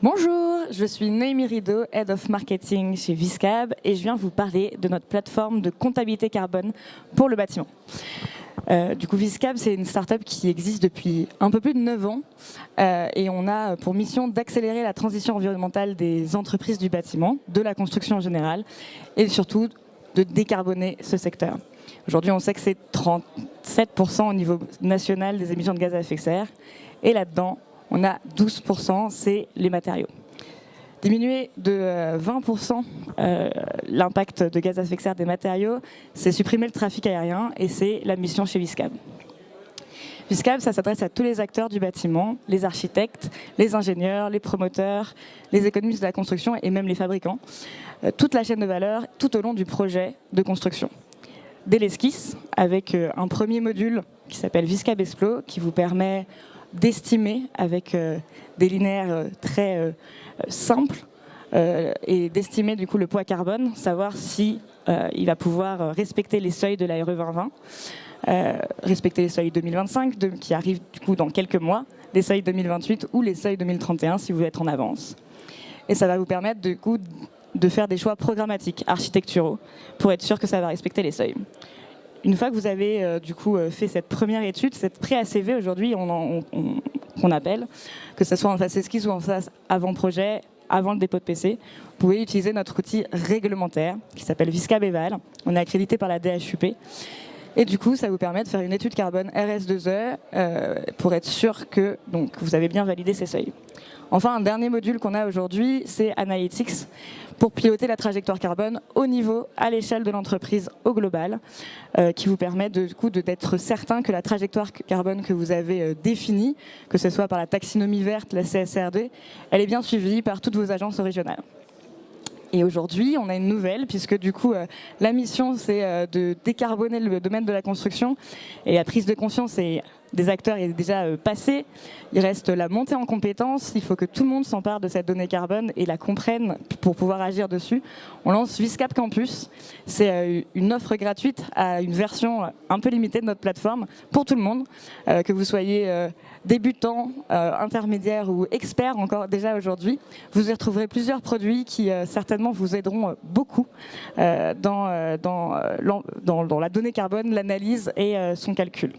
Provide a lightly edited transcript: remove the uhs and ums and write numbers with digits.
Bonjour, je suis Noémie Rideau, Head of Marketing chez Viscab et je viens vous parler de notre plateforme de comptabilité carbone pour le bâtiment. Viscab, c'est une start-up qui existe depuis un peu plus de 9 ans et on a pour mission d'accélérer la transition environnementale des entreprises du bâtiment, de la construction en général et surtout de décarboner ce secteur. Aujourd'hui, on sait que c'est 37% au niveau national des émissions de gaz à effet de serre et là-dedans, on a 12%, c'est les matériaux. Diminuer de 20% l'impact de gaz à effet de serre des matériaux, c'est supprimer le trafic aérien et c'est la mission chez Viscab. Viscab, ça s'adresse à tous les acteurs du bâtiment, les architectes, les ingénieurs, les promoteurs, les économistes de la construction et même les fabricants. Toute la chaîne de valeur tout au long du projet de construction. Dès l'esquisse, avec un premier module qui s'appelle Viscab Explo, qui vous permet d'estimer avec des linéaires très simples et d'estimer du coup le poids carbone, savoir si il va pouvoir respecter les seuils de la RE 2020, respecter les seuils 2025 qui arrivent du coup dans quelques mois, les seuils 2028 ou les seuils 2031 si vous voulez être en avance. Et ça va vous permettre du coup de faire des choix programmatiques, architecturaux, pour être sûr que ça va respecter les seuils. Une fois que vous avez fait cette première étude, cette pré-ACV aujourd'hui, qu'on appelle, que ce soit en phase esquisse ou en phase avant-projet, avant le dépôt de PC, vous pouvez utiliser notre outil réglementaire qui s'appelle Viscab Eval. On est accrédité par la DHUP. Et du coup, ça vous permet de faire une étude carbone RS2E pour être sûr que vous avez bien validé ces seuils. Enfin, un dernier module qu'on a aujourd'hui, c'est Analytics, pour piloter la trajectoire carbone au niveau, à l'échelle de l'entreprise au global, qui vous permet d'être certain que la trajectoire carbone que vous avez définie, que ce soit par la taxinomie verte, la CSRD, elle est bien suivie par toutes vos agences régionales. Et aujourd'hui, on a une nouvelle, puisque du coup, la mission, c'est de décarboner le domaine de la construction. Et la prise de conscience des acteurs est déjà passée. Il reste la montée en compétences. Il faut que tout le monde s'empare de cette donnée carbone et la comprenne pour pouvoir agir dessus. On lance Viscab Campus. C'est une offre gratuite à une version un peu limitée de notre plateforme pour tout le monde, que vous soyez débutant, intermédiaire ou expert encore déjà aujourd'hui. Vous y retrouverez plusieurs produits qui certainement vous aideront beaucoup dans la donnée carbone, l'analyse et son calcul.